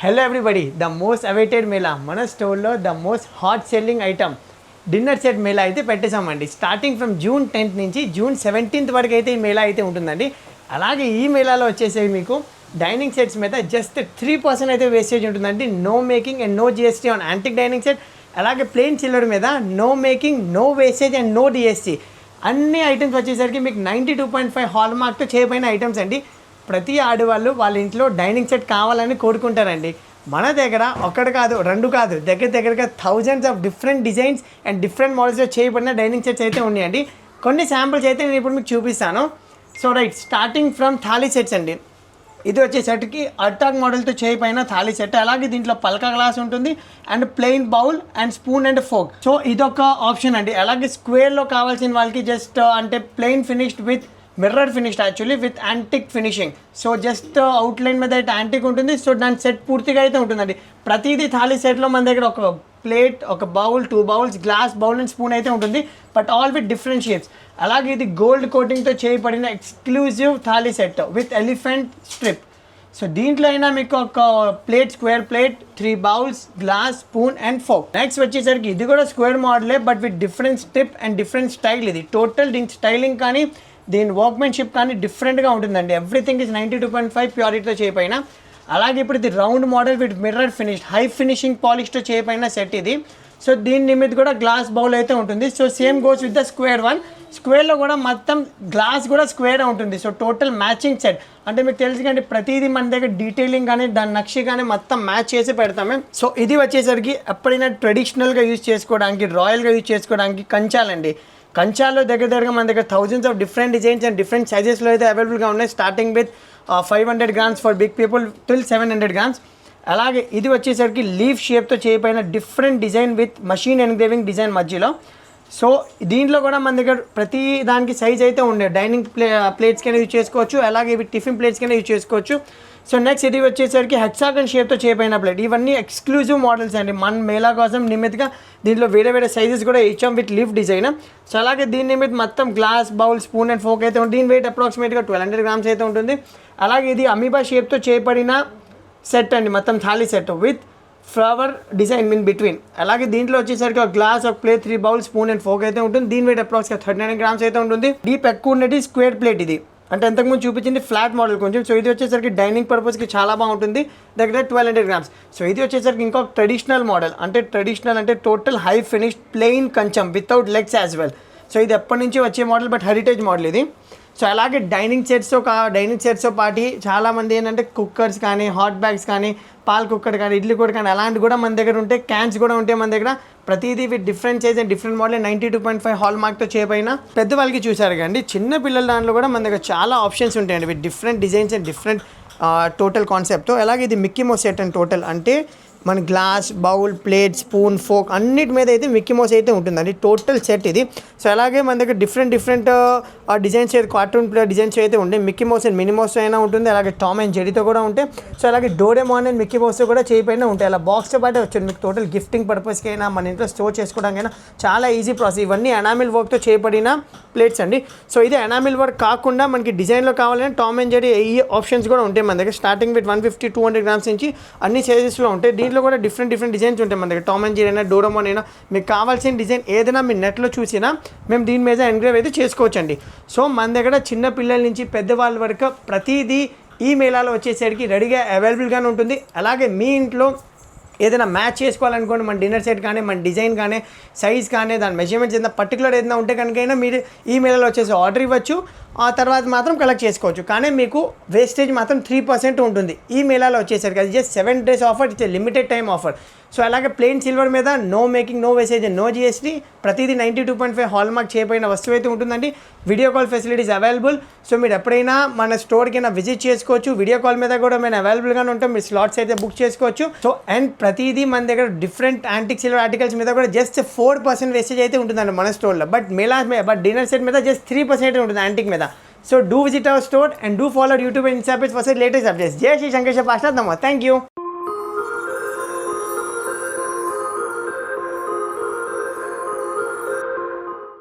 Hello everybody, the most awaited Mela మన స్టోర్లో the most hot selling item dinner set Mela అయితే పెట్టేసామండి. Starting from June 10th నుంచి June 17th వరకు అయితే ఈ మేళా అయితే ఉంటుందండి. అలాగే ఈ మేళాలో వచ్చేసేవి మీకు డైనింగ్ సెట్స్ మీద జస్ట్ 3% అయితే వేస్టేజ్ ఉంటుందండి. No making and no GST on antique dining set. అలాగే ప్లెయిన్ సిల్వర్ మీద no making, no wastage and no GST. అన్ని ఐటమ్స్ వచ్చేసరికి మీకు 92.5 హాల్ మార్క్తో చేయబడిన ఐటమ్స్ అండి. ప్రతి ఆడవాళ్ళు వాళ్ళ ఇంట్లో డైనింగ్ సెట్ కావాలని కోరుకుంటారండి. మన దగ్గర ఒకటి కాదు, రెండు కాదు, దగ్గరగా thousands of different designs and different మోడల్స్లో చేయబడిన డైనింగ్ సెట్స్ అయితే ఉన్నాయండి. కొన్ని శాంపుల్స్ అయితే నేను ఇప్పుడు మీకు చూపిస్తాను. So right, starting from thali sets అండి. ఇది వచ్చేసరికి అటాక్ మోడల్తో చేయబడిన థాలీ సెట్. అలాగే దీంట్లో పలక గ్లాస్ ఉంటుంది and plain bowl and spoon and folk. So ఇదొక ఆప్షన్ అండి. అలాగే స్క్వేర్లో కావాల్సిన వాళ్ళకి జస్ట్ అంటే plain finished with mirror finished actually with antique finishing. So just outline మీద అయితే యాంటిక్ ఉంటుంది. సో దాని సెట్ పూర్తిగా అయితే ఉంటుందండి. ప్రతిదీ థాలీ సెట్లో మన దగ్గర ఒక ప్లేట్, ఒక bowl, 2 bowls, glass bowl and spoon అయితే ఉంటుంది, but all with different shapes. అలాగే ఇది గోల్డ్ కోటింగ్తో చేయబడిన exclusive thali set with elephant strip. So దీంట్లో అయినా మీకు ఒక plate, square plate, 3 bowls, glass, spoon and fork. Next వచ్చేసరికి ఇది కూడా స్క్వేర్ మోడలే but with different strip and different style. ఇది టోటల్ దీని స్టైలింగ్ కానీ దీని వర్క్మెన్షిప్ కానీ డిఫరెంట్గా ఉంటుందండి. ఎవ్రీథింగ్ ఇస్ 92.5 ప్యూరిటీతో చేయబడిన. అలాగే ఇప్పుడు ఇది round model with mirror finish, high finishing పాలిష్తో చేయబడిన సెట్ ఇది. సో దీని నిమిత్త కూడా గ్లాస్ బౌల్ అయితే ఉంటుంది. So same goes with the square one. స్క్వేర్లో కూడా మొత్తం గ్లాస్ కూడా స్క్వేర్ ఉంటుంది. So total matching set. అంటే మీకు తెలుసు కానీ ప్రతిదీ మన దగ్గర డీటెయిలింగ్ కానీ దాని నక్షి కానీ మొత్తం మ్యాచ్ చేసి పెడతామే. సో ఇది వచ్చేసరికి ఎప్పుడైనా ట్రెడిషనల్గా యూజ్ చేసుకోవడానికి, రాయల్గా యూజ్ చేసుకోవడానికి కంచాలండి. కంచాల్లో దగ్గరగా మన దగ్గర thousands of different designs and different సైజెస్లో అయితే అవైలబుల్గా ఉన్నాయి. Starting with 500 grams for big people till 700 grams. అలాగే ఇది వచ్చేసరికి లీఫ్ షేప్తో చేయబడిన different design with machine engraving design మధ్యలో. సో దీంట్లో కూడా మన దగ్గర ప్రతి దానికి సైజ్ అయితే ఉండే. డైనింగ్ ప్లేట్స్ కైనా యూజ్ చేసుకోవచ్చు, అలాగే ఇవి టిఫిన్ ప్లేట్స్ కైనా యూజ్ చేసుకోవచ్చు. సో నెక్స్ట్ ఇది వచ్చేసరికి హెక్సాగన్ షేప్తో చేయబడిన ప్లేట్. ఇవన్నీ ఎక్స్క్లూజివ్ మోడల్స్ అండి. మన మేళా కోసం నిమిత్తుగా దీంట్లో వేరే సైజెస్ కూడా ఇచ్చాం విత్ లీఫ్ డిజైన్. సో అలాగే దీని నిమిత్త మొత్తం glass, bowl, spoon and folk అయితే ఉంటుంది. దీని వెయిట్ అప్రాక్సిమేట్గా 1200 grams అయితే ఉంటుంది. అలాగే ఇది అమీబా షేప్తో చేయబడిన సెట్ అండి, మొత్తం thali set with flower design in between. అలాగే దీంట్లో వచ్చేసరికి ఒక గ్లాస్, ఒక plate, 3 bowl, spoon and folk అయితే ఉంటుంది. దీని వెయిట్ అప్రాక్సిమేట్గా 39 grams అయితే ఉంటుంది. డీప్ ఎక్కువ ఉన్నది స్క్వేర్ ప్లేట్ ఇది. అంటే ఇంతకుముందు చూపించింది ఫ్లాట్ మోడల్ కొంచెం. సో ఇది వచ్చేసరికి డైనింగ్ పర్పస్కి చాలా బాగుంటుంది, దగ్గర 1200 grams. సో ఇది వచ్చేసరికి ఇంకొక ట్రెడిషనల్ మోడల్. అంటే ట్రెడిషనల్ అంటే టోటల్ హై ఫినిష్డ్ ప్లెయిన్ కంచం without legs as well. So ఇది ఎప్పటి నుంచి వచ్చే మోడల్ బట్ హెరిటేజ్ మోడల్ ఇది. సో అలాగే డైనింగ్ సెట్స్తో పాటు చాలామంది ఏంటంటే కుక్కర్స్ కానీ, హాట్ బ్యాగ్స్ కానీ, పాల్ కుక్కర్ కానీ, ఇడ్లీ కుక్కర్ కానీ అలాంటివి కూడా మన దగ్గర ఉంటాయి. క్యాన్స్ కూడా ఉంటాయి మన దగ్గర. ప్రతిదీ with different size and different model 92.5 హాల్ మార్క్తో చేయబడిన. పెద్దవాళ్ళకి చూసారు కానీ చిన్న పిల్లల దాంట్లో కూడా మన దగ్గర చాలా ఆప్షన్స్ ఉంటాయండి with different designs and different total కాన్సెప్ట్తో. అలాగే ఇది Mickey mouse set and total అంటే మన glass, bowl, plate, spoon, folk అన్నిటి మీద అయితే మిక్కీ మౌస్ అయితే ఉంటుందండి టోటల్ సెట్ ఇది. సో అలాగే మన దగ్గర డిఫరెంట్ డిజైన్స్ అయితే కార్టూన్ డిజైన్స్ అయితే ఉంటాయి. Mickey mouse and mini mouse అయినా ఉంటుంది. అలాగే టామ్ అండ్ జెరీతో కూడా ఉంటాయి. సో అలాగే డోరేమోన్ అండ్ మిక్కీ మౌస్తో కూడా చేయబడిన ఉంటాయి. అలా బాక్స్తో పాటే వచ్చింది మీకు టోటల్ గిఫ్టింగ్ పర్పస్కి అయినా మన ఇంట్లో స్టోర్ చేసుకోవడానికైనా చాలా ఈజీ ప్రాసెస్. ఇవన్నీ ఎనామిల్ వర్క్తో చేయబడిన ప్లేట్స్ అండి. సో ఇది ఎనామిల్ వర్క్ కాకుండా మనకి డిజైన్లో కావాలంటే టామ్ అండ్ జెరీ ఈ ఆప్షన్స్ కూడా ఉంటాయి మన దగ్గర. స్టార్టింగ్ విత్ 150-200 grams నుంచి అన్ని సైజెస్లో ఉంటాయి. దీంట్లో కూడా డిఫరెంట్ డిజైన్స్ ఉంటాయి మన దగ్గర. టామ్ అండ్ జెరీ అయినా, డోరేమోన్ అయినా, మీకు కావాల్సిన డిజైన్ ఏదైనా మీరు నెట్లో చూసినా మేము దీని మీద ఎన్గ్రేవ్ అయితే చేసుకోవచ్చండి. సో మన దగ్గర చిన్న పిల్లల నుంచి పెద్దవాళ్ళ వరకు ప్రతిదీ ఈ మేళాలో వచ్చేసరికి రెడీగా అవైలబుల్గానే ఉంటుంది. అలాగే మీ ఇంట్లో ఏదైనా మ్యాచ్ చేసుకోవాలనుకోండి, మన డిన్నర్ సెట్ కానీ, మన డిజైన్ కానీ, సైజ్ కానీ, దాని మెజర్మెంట్స్ ఏదైనా పర్టికులర్ ఏదైనా ఉంటే కనుకైనా మీరు ఈ మేళాలో వచ్చేసి ఆర్డర్ ఇవ్వచ్చు. ఆ తర్వాత మాత్రం కలెక్ట్ చేసుకోవచ్చు. కానీ మీకు వేస్టేజ్ మాత్రం 3% ఉంటుంది ఈ మేళాలో వచ్చేసరికి. అది just 7 days offer, it's limited time offer. So అలాగే ప్లెయిన్ సిల్వర్ మీద no making, no wastage, no GST, ప్రతిదీ 92.5 హాల్ మార్క్ చేయబడిన వస్తువు అయితే ఉంటుందండి. Video call facilities available. So మీరు ఎప్పుడైనా మన స్టోర్కైనా విజిట్ చేసుకోవచ్చు. వీడియో కాల్ మీద కూడా మేము అవైలబుల్గానే ఉంటాం. మీరు స్లాట్స్ అయితే బుక్ చేసుకోవచ్చు. సో అండ్ ప్రతిదీ మన దగ్గర డిఫరెంట్ యాంటిక్ సిల్వర్ ఆర్టికల్స్ మీద కూడా జస్ట్ 4% వేస్టేజ్ అయితే ఉంటుందండి మన స్టోర్లో. బట్ డిన్నర్ సెట్ మీద జస్ట్ 3% ఉంటుంది యాంటిక్ మీద. So do visit our store and do follow YouTube and Insta page for latest updates. Jai Shri Shankar Pasha Dhamma. Thank you.